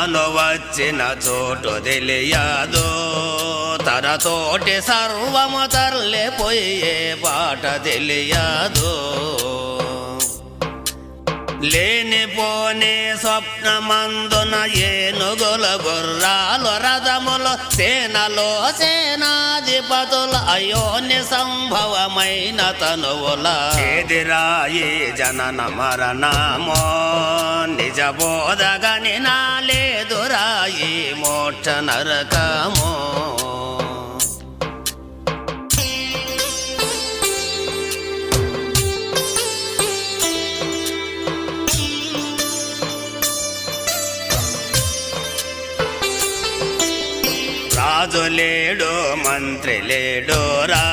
తాను వచ్చిన చోటు తెలియదు, తనతోటి సర్వము తరలిపోయే బాట తెలియదు. లేనిపోని స్వప్నమందున ఏనుగుల గుర్రాలు రథములు సేనలో సేనాధిపతులు అయోని సంభవమైన తనువుల ఎదిరాయి జనన మరణమో నిజ బోధగని నాలేదురాయి మోక్ష నరకమో. రాజు లేడు మంత్రి లేడు రా,